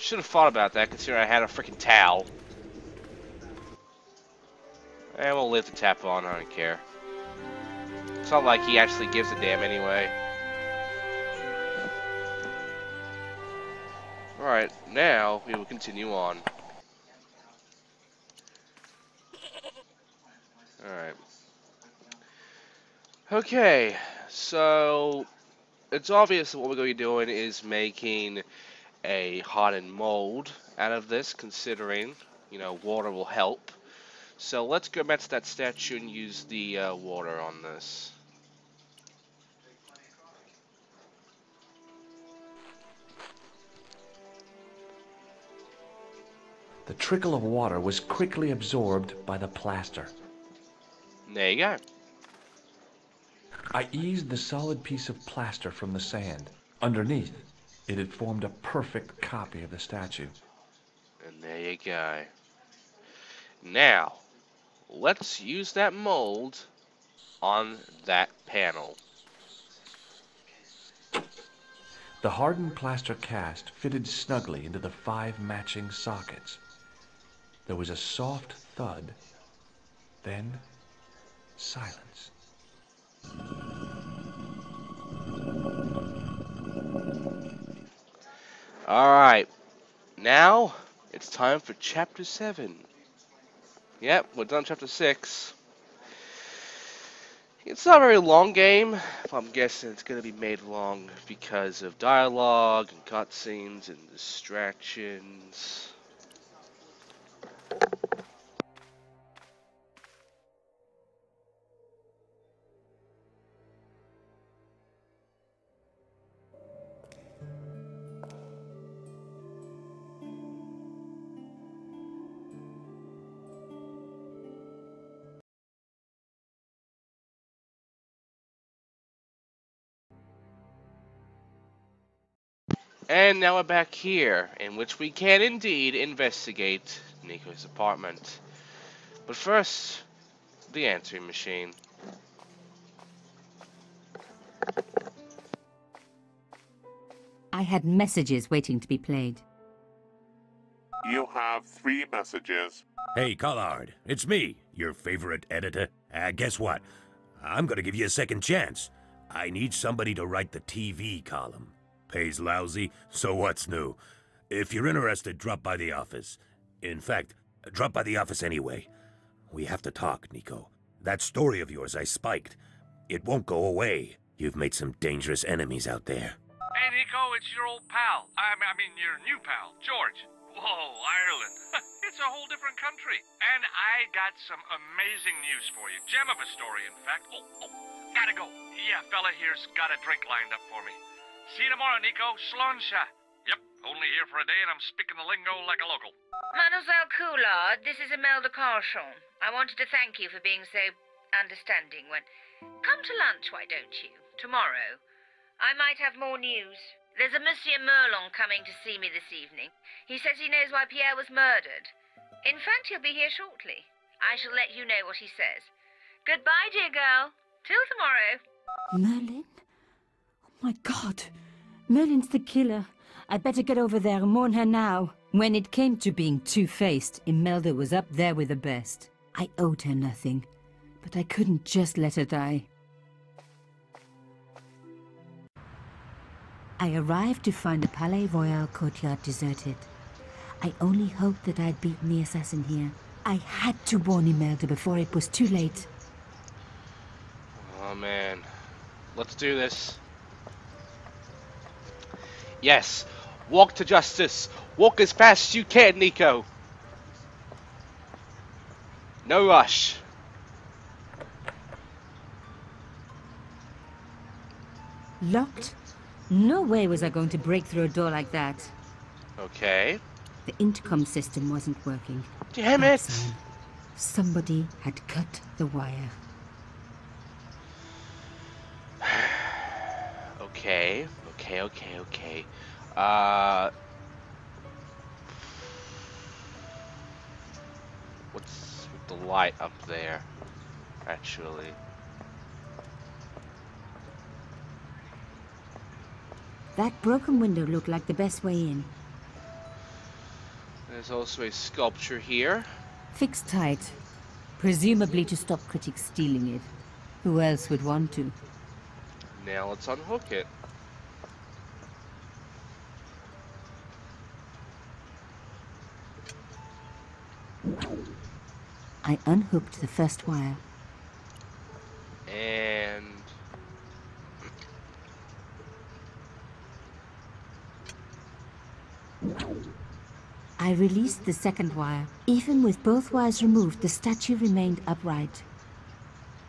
Should have thought about that, considering I had a freaking towel. And we'll leave the tap on, I don't care. It's not like he actually gives a damn anyway. Alright, now we will continue on. Alright. Okay, so it's obvious that what we're going to be doing is making a hardened mold out of this, considering, you know, water will help. So let's go back to that statue and use the water on this. The trickle of water was quickly absorbed by the plaster. There you go. I eased the solid piece of plaster from the sand. Underneath, it had formed a perfect copy of the statue. And there you go. Now, let's use that mold on that panel. The hardened plaster cast fitted snugly into the 5 matching sockets. There was a soft thud, then silence. Alright, now it's time for Chapter 7. Yep, we're done Chapter 6. It's not a very long game, but I'm guessing it's going to be made long because of dialogue and cutscenes and distractions. And now we're back here, in which we can indeed investigate Nico's apartment. But first, the answering machine. I had messages waiting to be played. You have 3 messages. Hey, Collard, it's me, your favorite editor. Guess what? I'm gonna give you a second chance. I need somebody to write the TV column. Pays lousy, so what's new? If you're interested, drop by the office. In fact, drop by the office anyway. We have to talk, Nico. That story of yours I spiked. It won't go away. You've made some dangerous enemies out there. Hey, Nico, it's your old pal. I mean, your new pal, George. Whoa, Ireland. It's a whole different country. And I got some amazing news for you. Gem of a story, in fact. Oh, gotta go. Yeah, fella here's got a drink lined up for me. See you tomorrow, Nico. Slonsha. Yep, only here for a day and I'm speaking the lingo like a local. Mademoiselle Coulard, this is Imelda Carchon. I wanted to thank you for being so understanding when... Come to lunch, why don't you? Tomorrow. I might have more news. There's a Monsieur Merlon coming to see me this evening. He says he knows why Pierre was murdered. In fact, he'll be here shortly. I shall let you know what he says. Goodbye, dear girl. Till tomorrow. Merlin? Oh my God. Merlin's the killer. I better get over there and warn her now. When it came to being two-faced, Imelda was up there with the best. I owed her nothing, but I couldn't just let her die. I arrived to find the Palais Royal courtyard deserted. I only hoped that I'd beaten the assassin here. I had to warn Imelda before it was too late. Oh man, let's do this. Yes, walk to justice. Walk as fast as you can, Nico. No rush. Locked? No way was I going to break through a door like that. Okay. The intercom system wasn't working. Damn it! Somebody had cut the wire. Okay. What's with the light up there, actually? That broken window looked like the best way in. There's also a sculpture here. Fixed tight. Presumably to stop critics stealing it. Who else would want to? Now let's unhook it. I unhooked the first wire. And I released the second wire. Even with both wires removed, the statue remained upright.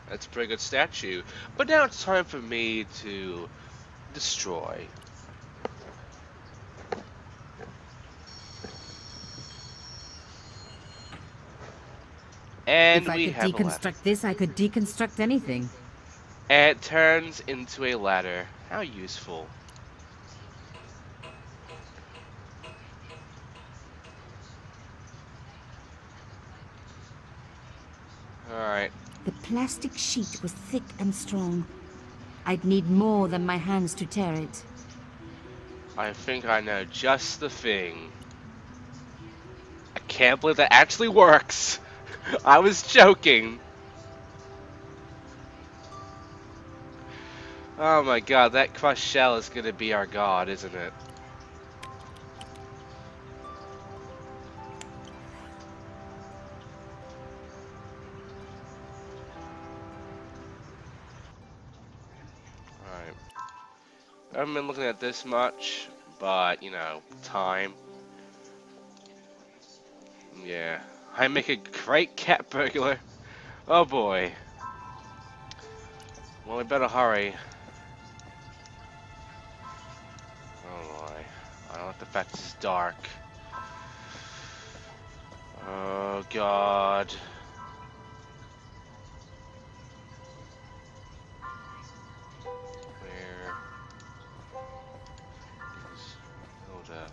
that's a pretty good statue. But now it's time for me to destroy. And If I we could have a ladder. deconstruct this, I could deconstruct anything. And it turns into a ladder. How useful. Alright. The plastic sheet was thick and strong. I'd need more than my hands to tear it. I think I know just the thing. I can't believe that actually works. I was joking. Oh my god, that crushed shell is gonna be our god, isn't it? Alright. I haven't been looking at this much, but, you know, time. Yeah. I make a great cat burglar. Oh boy. Well, we better hurry. Oh boy. I don't like the fact this is dark. Oh god. Where is Hilda?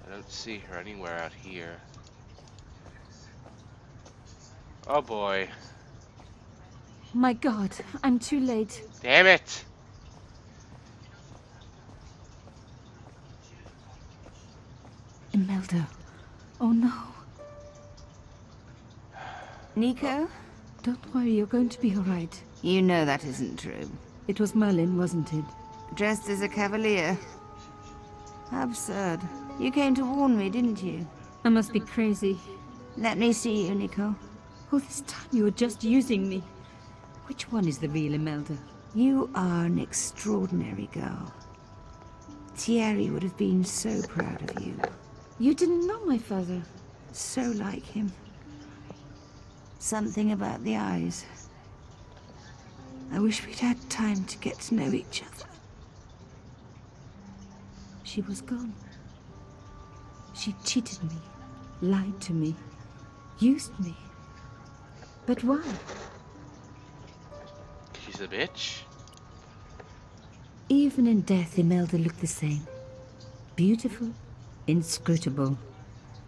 I don't see her anywhere out here. Oh boy. My God, I'm too late. Damn it! Imelda. Oh no. Nico? Don't worry, you're going to be alright. You know that isn't true. It was Merlin, wasn't it? Dressed as a cavalier. How absurd. You came to warn me, didn't you? I must be crazy. Let me see you, Nico. All this time you were just using me. Which one is the real Imelda? You are an extraordinary girl. Thierry would have been so proud of you. You didn't know my father. So like him. Something about the eyes. I wish we'd had time to get to know each other. She was gone. She cheated me, lied to me, used me. But why? She's a bitch. Even in death, Imelda looked the same. Beautiful, inscrutable.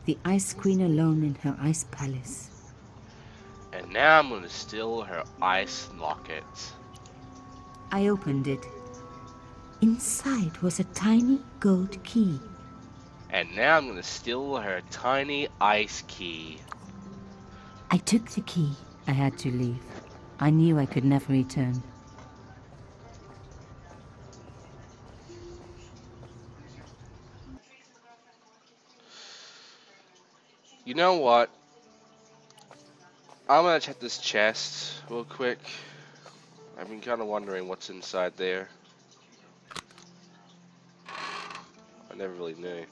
The Ice Queen alone in her ice palace. And now I'm gonna steal her ice locket. I opened it. Inside was a tiny gold key. And now I'm gonna steal her tiny ice key. I took the key. I had to leave. I knew I could never return. You know what? I'm gonna check this chest real quick. I've been kind of wondering what's inside there. I never really knew.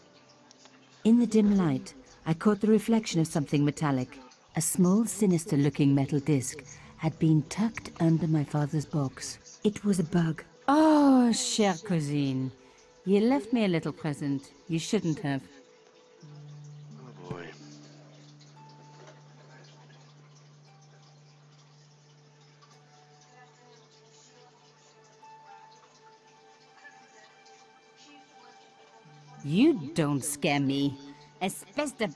In the dim light, I caught the reflection of something metallic. A small, sinister-looking metal disc had been tucked under my father's box. It was a bug. Oh, chère cousine. You left me a little present. You shouldn't have. Oh boy. You don't scare me. Espèce de...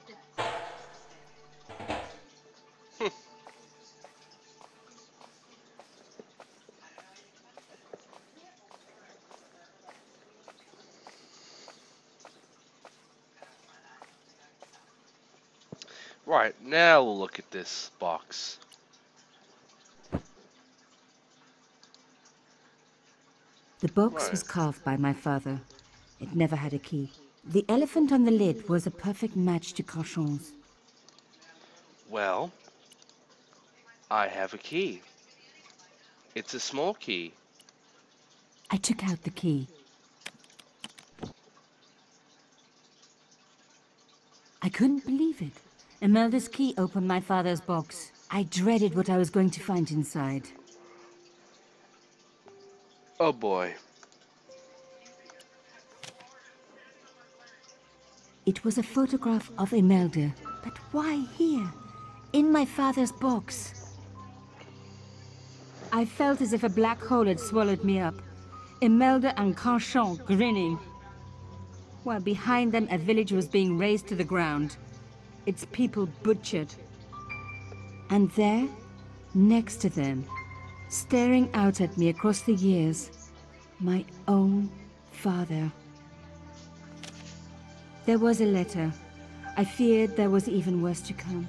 Right, now we'll look at this box. The box Right. was carved by my father. It never had a key. The elephant on the lid was a perfect match to Carchon's. Well, I have a key. It's a small key. I took out the key. I couldn't believe it. Imelda's key opened my father's box. I dreaded what I was going to find inside. Oh boy. It was a photograph of Imelda. But why here? In my father's box. I felt as if a black hole had swallowed me up. Imelda and Carchon grinning. While behind them a village was being razed to the ground. Its people butchered. And there, next to them, staring out at me across the years, my own father. There was a letter. I feared there was even worse to come.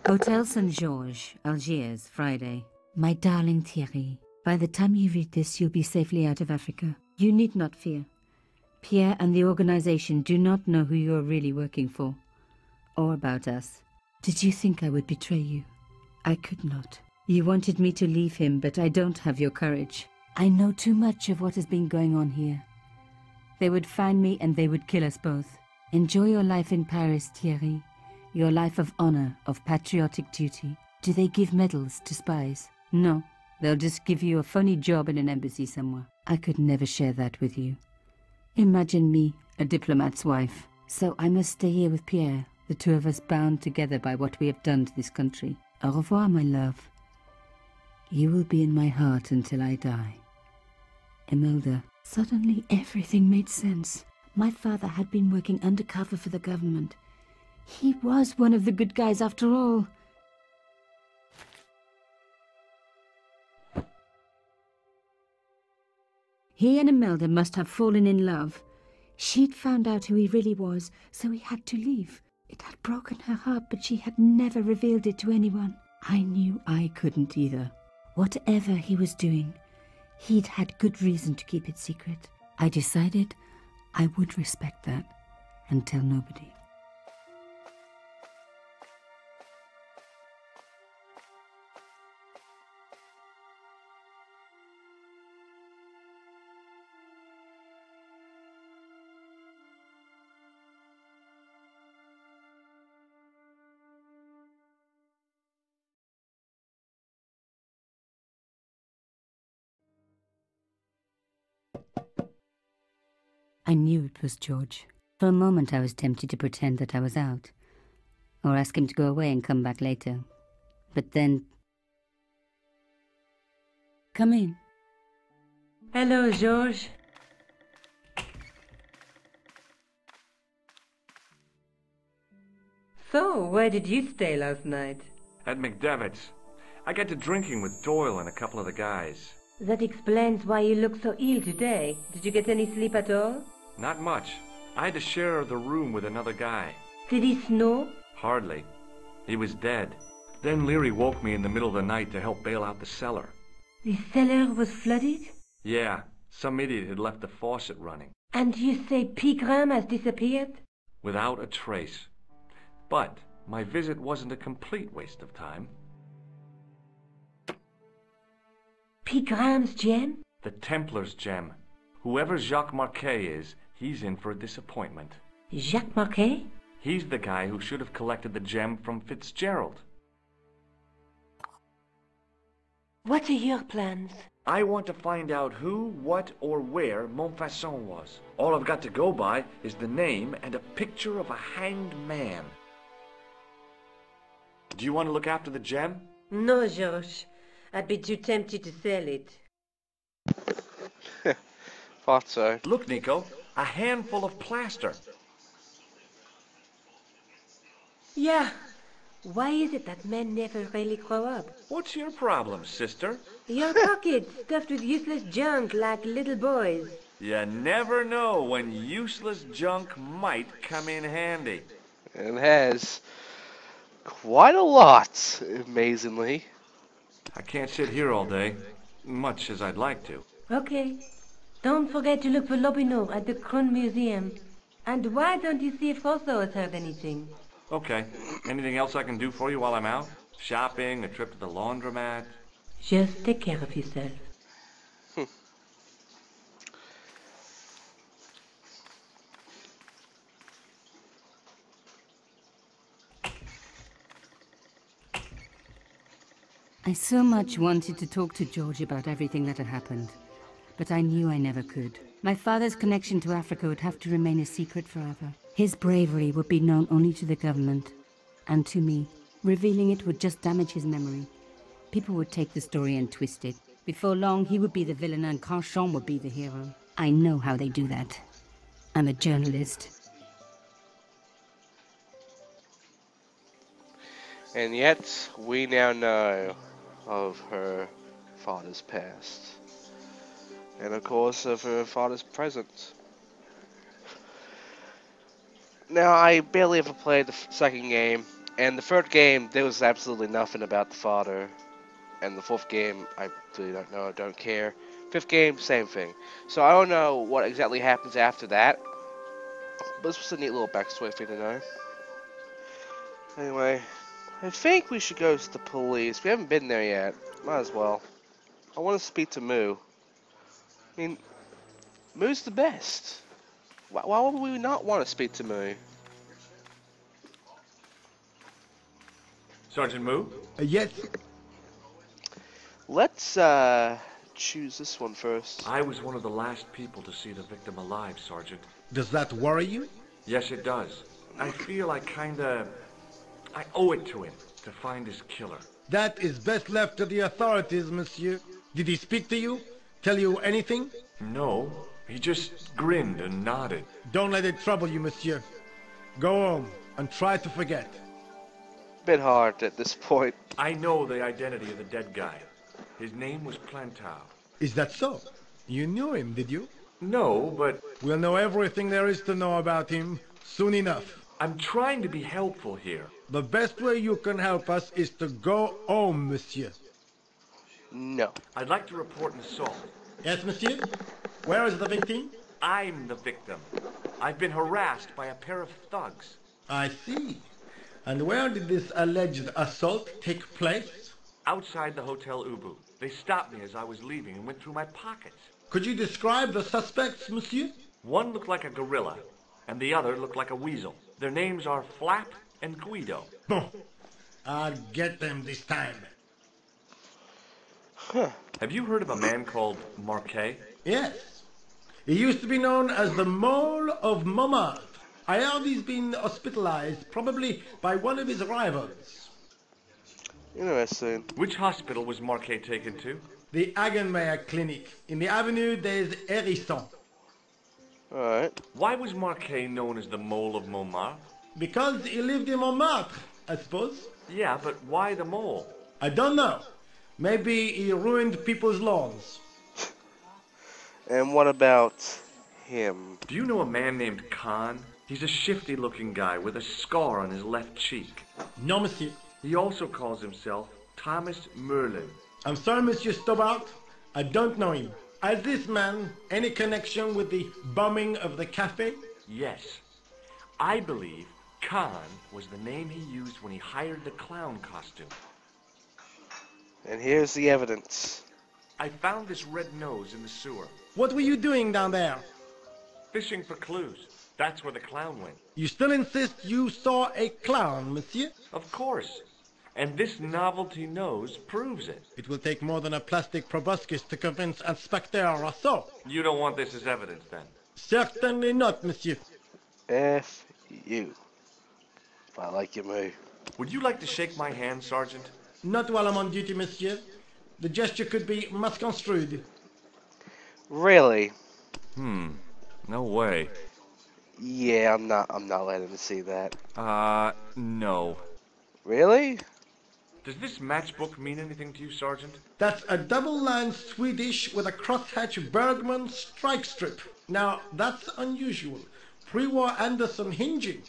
Hotel St. Georges, Algiers, Friday. My darling Thierry, by the time you read this, you'll be safely out of Africa. You need not fear. Pierre and the organization do not know who you're really working for, or about us. Did you think I would betray you? I could not. You wanted me to leave him, but I don't have your courage. I know too much of what has been going on here. They would find me and they would kill us both. Enjoy your life in Paris, Thierry. Your life of honor, of patriotic duty. Do they give medals to spies? No, they'll just give you a phony job in an embassy somewhere. I could never share that with you. Imagine me, a diplomat's wife. So I must stay here with Pierre, the two of us bound together by what we have done to this country. Au revoir, my love. You will be in my heart until I die. Imelda. Suddenly everything made sense. My father had been working undercover for the government. He was one of the good guys after all. He and Imelda must have fallen in love. She'd found out who he really was, so he had to leave. It had broken her heart, but she had never revealed it to anyone. I knew I couldn't either. Whatever he was doing, he'd had good reason to keep it secret. I decided I would respect that and tell nobody. I knew it was George. For a moment I was tempted to pretend that I was out, or ask him to go away and come back later. But then... Come in. Hello, George. So, where did you stay last night? At McDevitt's. I got to drinking with Doyle and a couple of the guys. That explains why you look so ill today. Did you get any sleep at all? Not much. I had to share the room with another guy. Did he snore? Hardly. He was dead. Then Leary woke me in the middle of the night to help bail out the cellar. The cellar was flooded? Yeah, some idiot had left the faucet running. And you say Pigram has disappeared? Without a trace. But my visit wasn't a complete waste of time. Pigram's gem? The Templars' gem. Whoever Jacques Marquet is, he's in for a disappointment. Jacques Marquet? He's the guy who should have collected the gem from Fitzgerald. What are your plans? I want to find out who, what, or where Montfaucon was. All I've got to go by is the name and a picture of a hanged man. Do you want to look after the gem? No, Georges. I'd be too tempted to sell it. Thought so. Look, Nico, a handful of plaster. Yeah. Why is it that men never really grow up? What's your problem, sister? Your pockets stuffed with useless junk like little boys. You never know when useless junk might come in handy. And has quite a lot, amazingly. I can't sit here all day, much as I'd like to. Okay. Don't forget to look for Lobinor at the Kron Museum. And why don't you see if Rosso has heard anything? Okay. Anything else I can do for you while I'm out? Shopping, a trip to the laundromat? Just take care of yourself. I so much wanted to talk to George about everything that had happened, but I knew I never could. My father's connection to Africa would have to remain a secret forever. His bravery would be known only to the government, and to me. Revealing it would just damage his memory. People would take the story and twist it. Before long, he would be the villain and Carchon would be the hero. I know how they do that. I'm a journalist. And yet, we now know of her father's past. And of course, of her father's present. Now, I barely ever played the second game. And the third game, there was absolutely nothing about the father. And the fourth game, I really don't know, don't care. Fifth game, same thing. So I don't know what exactly happens after that. But this was a neat little backstory thing to know. Anyway, I think we should go to the police. We haven't been there yet. Might as well. I want to speak to Moue. I mean, Moue's the best. Why would we not want to speak to Moue? Sergeant Moue? Yes. Let's choose this one first. I was one of the last people to see the victim alive, Sergeant. Does that worry you? Yes, it does. I feel I owe it to him to find his killer. That is best left to the authorities, monsieur. Did he speak to you? Tell you anything? No, he just grinned and nodded. Don't let it trouble you, monsieur. Go home and try to forget. Bit hard at this point. I know the identity of the dead guy. His name was Plantow. Is that so? You knew him, did you? No, but We'll know everything there is to know about him soon enough. I'm trying to be helpful here. The best way you can help us is to go home, monsieur. No. I'd like to report an assault. Yes, monsieur? Where is the victim? I'm the victim. I've been harassed by a pair of thugs. I see. And where did this alleged assault take place? Outside the Hotel Ubu. They stopped me as I was leaving and went through my pockets. Could you describe the suspects, monsieur? One looked like a gorilla, and the other looked like a weasel. Their names are Flap and Guido. Bon. I'll get them this time. Have you heard of a man called Marquet? Yes. He used to be known as the Mole of Montmartre. I heard he's been hospitalized, probably by one of his rivals. Interesting. Which hospital was Marquet taken to? The Hagenmeyer Clinic, in the Avenue des Hérissons. Alright. Why was Marquet known as the Mole of Montmartre? Because he lived in Montmartre, I suppose. Yeah, but why the mole? I don't know. Maybe he ruined people's lawns. And what about him? Do you know a man named Khan? He's a shifty-looking guy with a scar on his left cheek. No, monsieur. He also calls himself Thomas Merlin. I'm sorry, Monsieur Stobart. I don't know him. Has this man any connection with the bombing of the cafe? Yes. I believe Khan was the name he used when he hired the clown costume. And here's the evidence. I found this red nose in the sewer. What were you doing down there? Fishing for clues. That's where the clown went. You still insist you saw a clown, monsieur? Of course. And this novelty nose proves it. It will take more than a plastic proboscis to convince Inspector Rousseau. You don't want this as evidence, then? Certainly not, monsieur. F you. If I like you, Moue. Would you like to shake my hand, Sergeant? Not while I'm on duty, monsieur. The gesture could be misconstrued. Really? No way. Yeah, I'm not letting him see that. No. Really? Does this matchbook mean anything to you, Sergeant? That's a double-line Swedish with a crosshatch Bergman strike strip. Now, that's unusual. Pre-war Anderson hinging.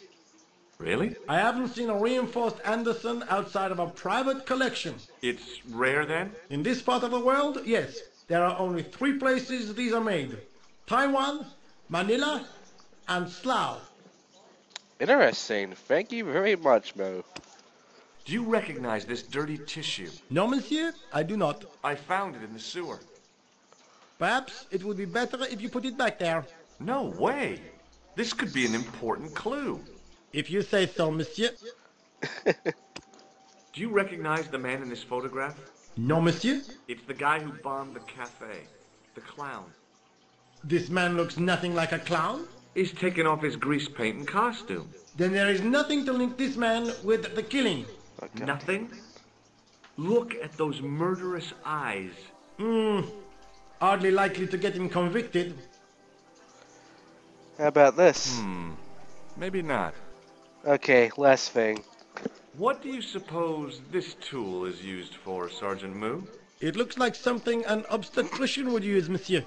Really? I haven't seen a reinforced Anderson outside of a private collection. It's rare, then? In this part of the world, yes. There are only 3 places these are made. Taiwan, Manila, and Slough. Interesting. Thank you very much, Moue. Do you recognize this dirty tissue? No, monsieur, I do not. I found it in the sewer. Perhaps it would be better if you put it back there. No way. This could be an important clue. If you say so, monsieur. Do you recognize the man in this photograph? No, monsieur. It's the guy who bombed the cafe. The clown. This man looks nothing like a clown. He's taken off his grease paint and costume. Then there is nothing to link this man with the killing. Okay. Nothing? Look at those murderous eyes. Hardly likely to get him convicted. How about this? Maybe not. Okay, last thing. What do you suppose this tool is used for, Sergeant Moue? It looks like something an obstetrician would use, monsieur.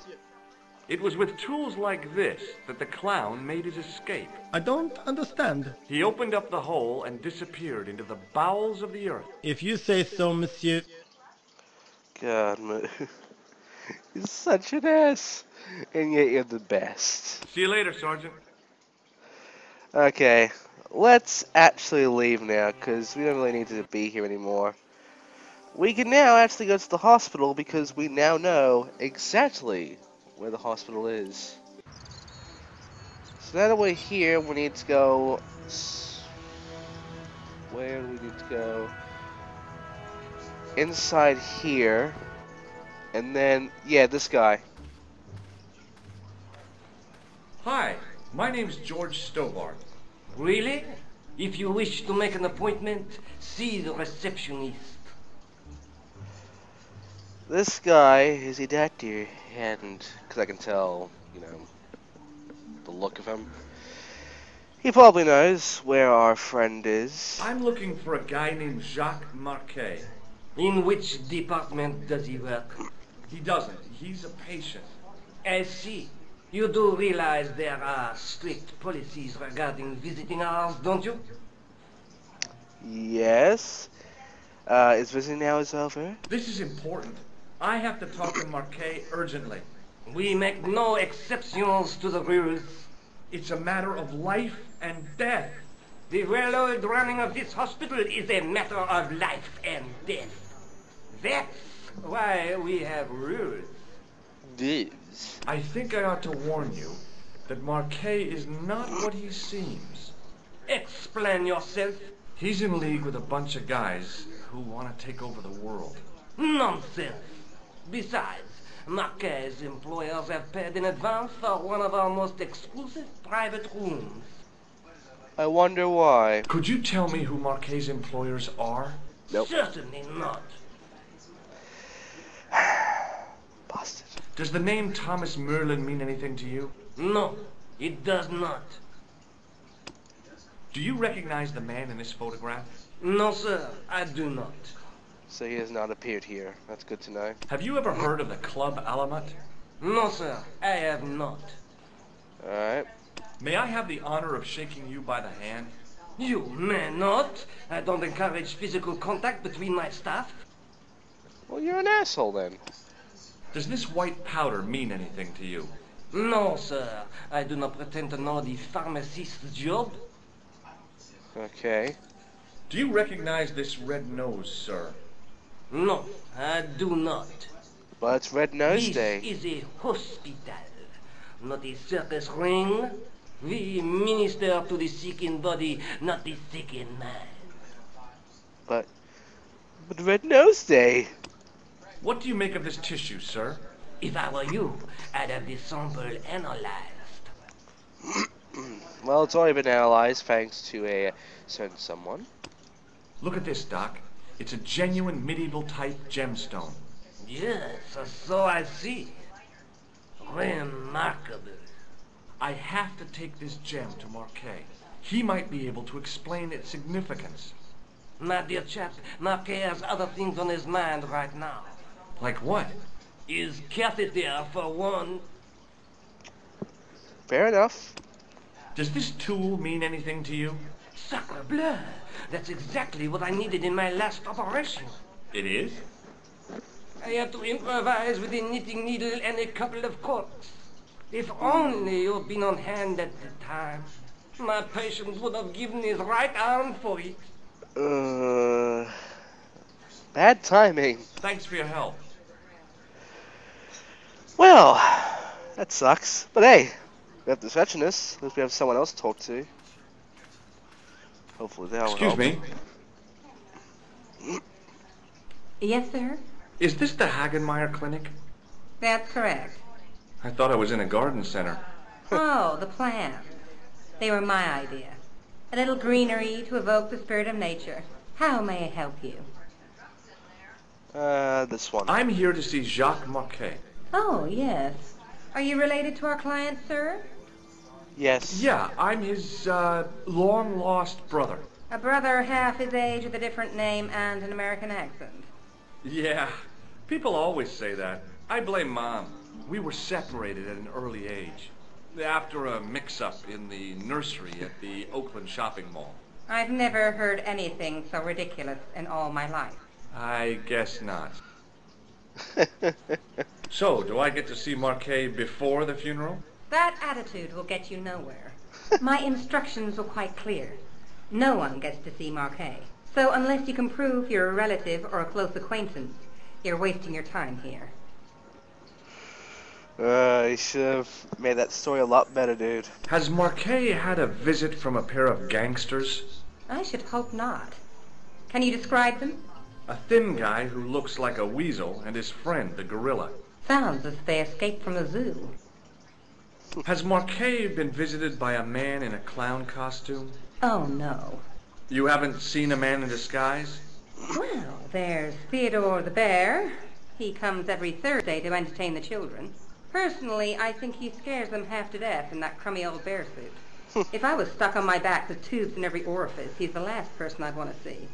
It was with tools like this that the clown made his escape. I don't understand. He opened up the hole and disappeared into the bowels of the earth. If you say so, monsieur. God, Moue. You're such an ass. And yet you're the best. See you later, Sergeant. Okay, let's actually leave now, because we don't really need to be here anymore. We can now actually go to the hospital, because we now know exactly where the hospital is. So now that we're here, we need to go... Where do we need to go? Inside here. And then, yeah, this guy. Hi, my name's George Stobart. Really? If you wish to make an appointment, see the receptionist. This guy is a doctor, and because I can tell, you know, the look of him, he probably knows where our friend is. I'm looking for a guy named Jacques Marquet. In which department does he work? He doesn't. He's a patient. I see. You do realize there are strict policies regarding visiting hours, don't you? Yes. Is visiting hours over? This is important. I have to talk to Marquet urgently. We make no exceptions to the rules. It's a matter of life and death. The well-oiled running of this hospital is a matter of life and death. That's why we have rules. I think I ought to warn you that Marquet is not what he seems. Explain yourself. He's in league with a bunch of guys who want to take over the world. Nonsense. Besides, Marquet's employers have paid in advance for one of our most exclusive private rooms. I wonder why. Could you tell me who Marquet's employers are? Nope. Certainly not. Busted. Does the name Thomas Merlin mean anything to you? No, it does not. Do you recognize the man in this photograph? No, sir, I do not. So he has not appeared here. That's good to know. Have you ever heard of the Club Alamat? No, sir, I have not. Alright. May I have the honor of shaking you by the hand? You may not. I don't encourage physical contact between my staff. Well, you're an asshole then. Does this white powder mean anything to you? No, sir. I do not pretend to know the pharmacist's job. Okay. Do you recognize this red nose, sir? No, I do not. But it's Red Nose Day. This is a hospital, not a circus ring. We minister to the sick in body, not the sick in mind. But Red Nose Day. What do you make of this tissue, sir? If I were you, I'd have the sample analyzed. Well, it's already been analyzed thanks to a certain someone. Look at this, Doc. It's a genuine medieval type gemstone. Yes, so I see. Remarkable. I have to take this gem to Marquet. He might be able to explain its significance. My dear chap, Marquet has other things on his mind right now. Like what? His catheter, for one. Fair enough. Does this tool mean anything to you? Sacre bleu! That's exactly what I needed in my last operation. It is? I had to improvise with a knitting needle and a couple of corks. If only you'd been on hand at the time. My patient would have given his right arm for it. Bad timing. Thanks for your help. Well, that sucks. But hey, we have the receptionist. At least we have someone else to talk to. Hopefully they'll help. Excuse me. Yes, sir? Is this the Hagenmeyer Clinic? That's correct. I thought I was in a garden center. Oh, the plants. They were my idea. A little greenery to evoke the spirit of nature. How may I help you? This one. I'm here to see Jacques Marquet. Oh, yes. Are you related to our client, sir? Yes. Yeah, I'm his, long-lost brother. A brother half his age with a different name and an American accent. Yeah, people always say that. I blame Mom. We were separated at an early age. After a mix-up in the nursery at the Oakland shopping mall. I've never heard anything so ridiculous in all my life. I guess not. So, do I get to see Marquet before the funeral? That attitude will get you nowhere. My instructions were quite clear. No one gets to see Marquet. So unless you can prove you're a relative or a close acquaintance, you're wasting your time here. You should have made that story a lot better, dude. Has Marquet had a visit from a pair of gangsters? I should hope not. Can you describe them? A thin guy who looks like a weasel and his friend, the gorilla. Sounds as if they escaped from the zoo. Has Marquet been visited by a man in a clown costume? Oh, no. You haven't seen a man in disguise? Well, there's Theodore the bear. He comes every Thursday to entertain the children. Personally, I think he scares them half to death in that crummy old bear suit. If I was stuck on my back with tubes in every orifice, he's the last person I'd want to see.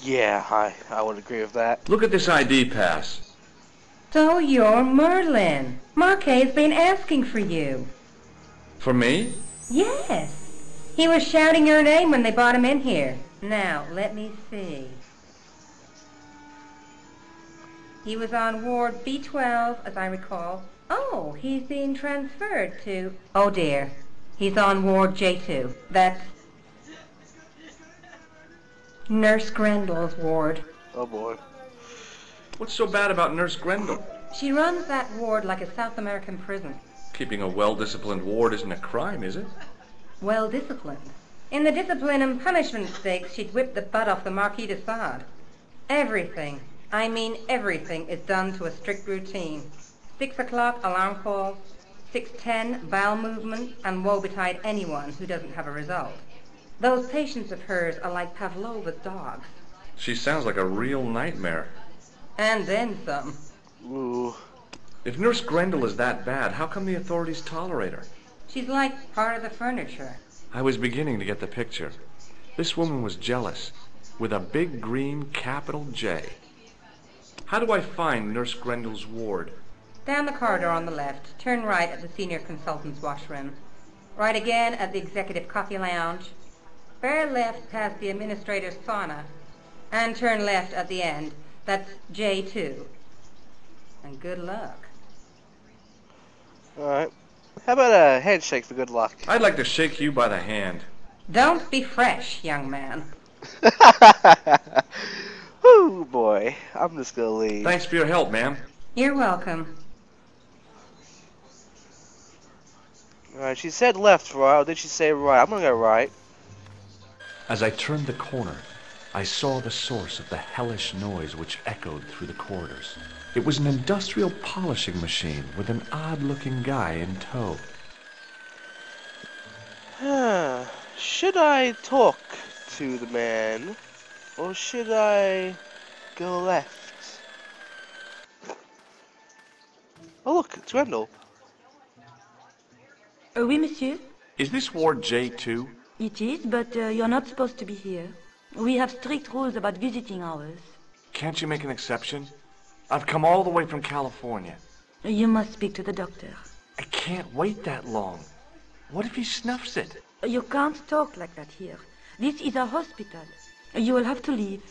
Yeah, I would agree with that. Look at this ID pass. So you're Merlin. Marquet's been asking for you. For me? Yes. He was shouting your name when they brought him in here. Now, let me see. He was on Ward B12, as I recall. Oh, he's being transferred to... Oh, dear. He's on Ward J2. That's Nurse Grendel's ward. Oh, boy. What's so bad about Nurse Grendel? She runs that ward like a South American prison. Keeping a well-disciplined ward isn't a crime, is it? Well-disciplined. In the discipline and punishment stakes, she'd whip the butt off the Marquis de Sade. Everything, I mean everything, is done to a strict routine. 6 o'clock alarm call, 6:10 bowel movement, and woe betide anyone who doesn't have a result. Those patients of hers are like Pavlova's dogs. She sounds like a real nightmare. And then some. Ooh. If Nurse Grendel is that bad, how come the authorities tolerate her? She's like part of the furniture. I was beginning to get the picture. This woman was jealous, with a big green capital J. How do I find Nurse Grendel's ward? Down the corridor on the left, turn right at the senior consultant's washroom. Right again at the executive coffee lounge. Bear left past the administrator's sauna. And turn left at the end. That's J2. And good luck. Alright. How about a handshake for good luck? I'd like to shake you by the hand. Don't be fresh, young man. Ooh, boy. I'm just gonna leave. Thanks for your help, ma'am. You're welcome. Alright, she said left, right, or did she say right? I'm gonna go right. As I turned the corner, I saw the source of the hellish noise which echoed through the corridors. It was an industrial polishing machine with an odd-looking guy in tow. Should I talk to the man, or should I go left? Oh look, it's Grendel. Oui, monsieur. Is this Ward J2? It is, but you're not supposed to be here. We have strict rules about visiting hours. Can't you make an exception? I've come all the way from California. You must speak to the doctor. I can't wait that long. What if he snuffs it? You can't talk like that here. This is a hospital. You will have to leave.